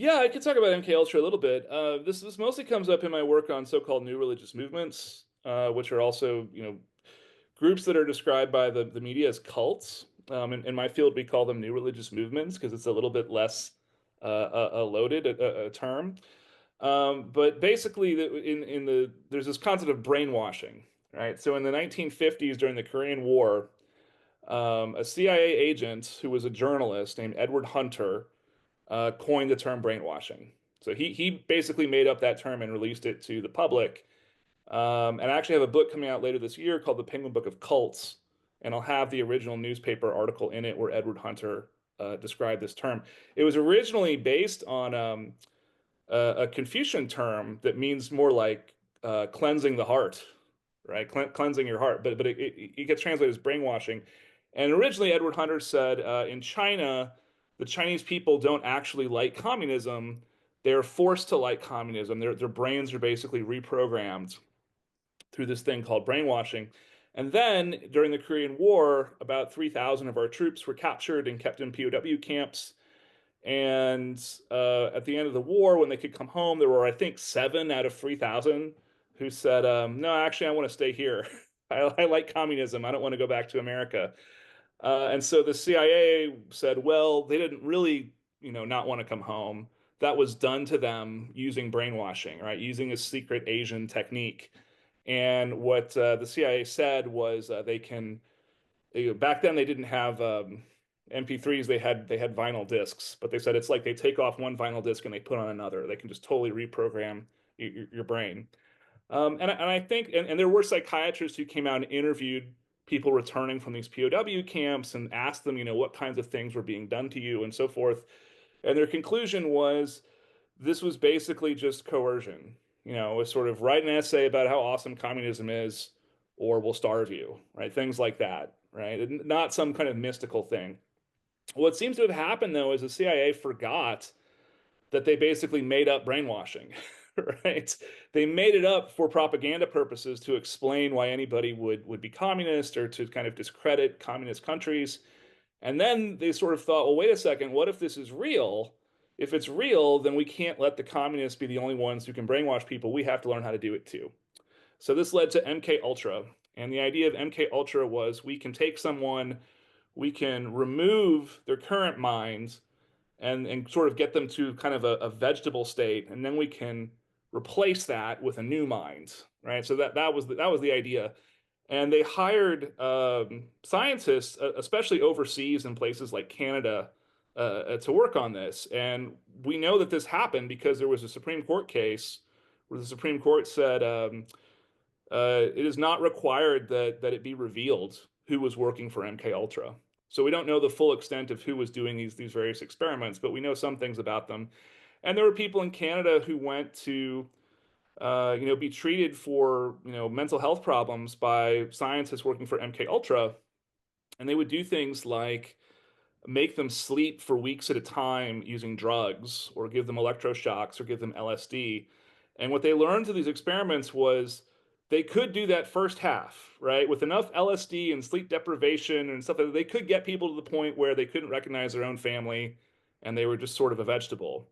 Yeah, I could talk about MKUltra a little bit. This mostly comes up in my work on so-called new religious movements, which are also, groups that are described by the media as cults. In my field, we call them new religious movements because it's a little bit less a loaded a term. But basically, there's this concept of brainwashing, right? So in the 1950s, during the Korean War, a CIA agent who was a journalist named Edward Hunter coined the term brainwashing. So he basically made up that term and released it to the public. And I actually have a book coming out later this year called The Penguin Book of Cults, and I'll have the original newspaper article in it where Edward Hunter described this term. It was originally based on a Confucian term that means more like cleansing the heart, right? Cleansing your heart, but it gets translated as brainwashing. And originally, Edward Hunter said in China, the Chinese people don't actually like communism. They're forced to like communism. Their brains are basically reprogrammed through this thing called brainwashing. And then during the Korean War, about 3,000 of our troops were captured and kept in POW camps. And at the end of the war, when they could come home, there were, I think, 7 out of 3,000 who said, "No, actually, I want to stay here. I like communism. I don't want to go back to America." And so the CIA said, "Well, they didn't really, not want to come home. That was done to them using brainwashing, right? Using a secret Asian technique." And what the CIA said was they can back then they didn't have MP3s. They had vinyl discs, but they said it's like they take off one vinyl disc and they put on another. They can just totally reprogram your brain. And I think and there were psychiatrists who came out and interviewed people returning from these POW camps and asked them, what kinds of things were being done to you and so forth. And their conclusion was this was basically just coercion. It was sort of write an essay about how awesome communism is, or we'll starve you, right? Things like that, right? Not some kind of mystical thing. What seems to have happened, though, is the CIA forgot that they basically made up brainwashing, right? They made it up for propaganda purposes to explain why anybody would be communist or to kind of discredit communist countries. And then they sort of thought, well, wait a second, what if this is real? If it's real, then we can't let the communists be the only ones who can brainwash people. We have to learn how to do it too. So this led to MK Ultra. And the idea of MK Ultra was we can take someone, we can remove their current minds and sort of get them to kind of a vegetable state, and then we can replace that with a new mind, right? So that was the idea. And they hired scientists, especially overseas in places like Canada, to work on this. And we know that this happened because there was a Supreme Court case where the Supreme Court said it is not required that it be revealed who was working for MK Ultra. So we don't know the full extent of who was doing these various experiments, but we know some things about them. And there were people in Canada who went to be treated for, mental health problems by scientists working for MK Ultra, and they would do things like make them sleep for weeks at a time using drugs, or give them electroshocks, or give them LSD. And what they learned through these experiments was they could do that first half, right? With enough LSD and sleep deprivation and stuff, that they could get people to the point where they couldn't recognize their own family and they were just sort of a vegetable.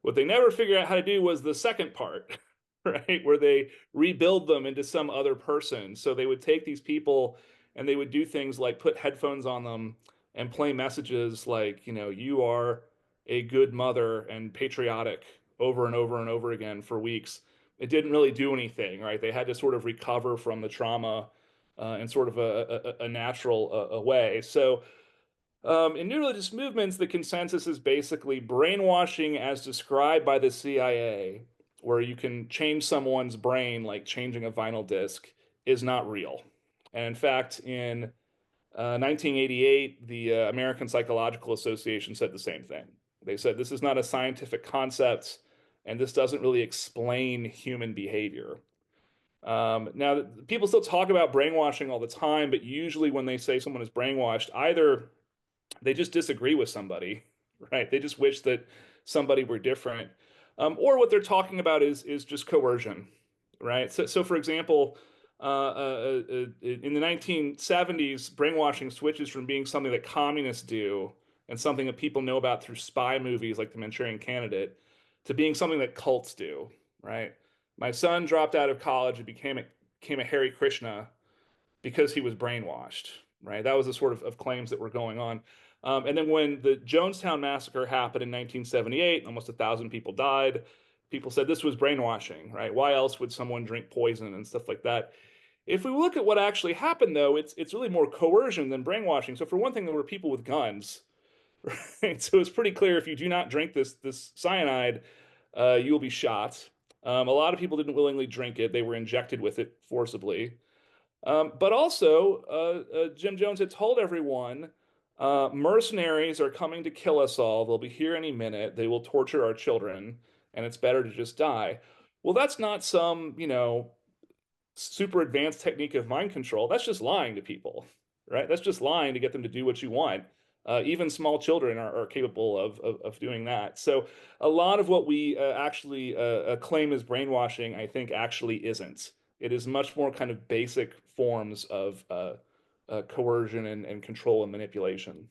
What they never figured out how to do was the second part, right? Where they rebuild them into some other person. So they would take these people and they would do things like put headphones on them and play messages like, you are a good mother and patriotic over and over and over again for weeks. It didn't really do anything, right? They had to sort of recover from the trauma in sort of a natural way. So in new religious movements, the consensus is basically brainwashing as described by the CIA, where you can change someone's brain like changing a vinyl disc, is not real. And in fact, in 1988, the American Psychological Association said the same thing. They said this is not a scientific concept, and this doesn't really explain human behavior. Now, people still talk about brainwashing all the time, but usually when they say someone is brainwashed, either they just disagree with somebody, right? They just wish that somebody were different. Or what they're talking about is just coercion, right? So for example, in the 1970s, brainwashing switches from being something that communists do and something that people know about through spy movies like The Manchurian Candidate. to being something that cults do, right? My son dropped out of college and became a Hare Krishna because he was brainwashed, right? That was the sort of claims that were going on. And then when the Jonestown massacre happened in 1978, almost 1,000 people died. People said this was brainwashing, right? Why else would someone drink poison and stuff like that? If we look at what actually happened, though, it's really more coercion than brainwashing. So for one thing, there were people with guns, right? So it's pretty clear if you do not drink this cyanide, you will be shot. A lot of people didn't willingly drink it; they were injected with it forcibly. But also, Jim Jones had told everyone, mercenaries are coming to kill us all. They'll be here any minute. They will torture our children, and it's better to just die. Well, that's not some, super advanced technique of mind control. That's just lying to people, right? That's just lying to get them to do what you want. Even small children are capable of doing that. So a lot of what we actually claim as brainwashing, I think, actually isn't. It is much more kind of basic forms of coercion and control and manipulation.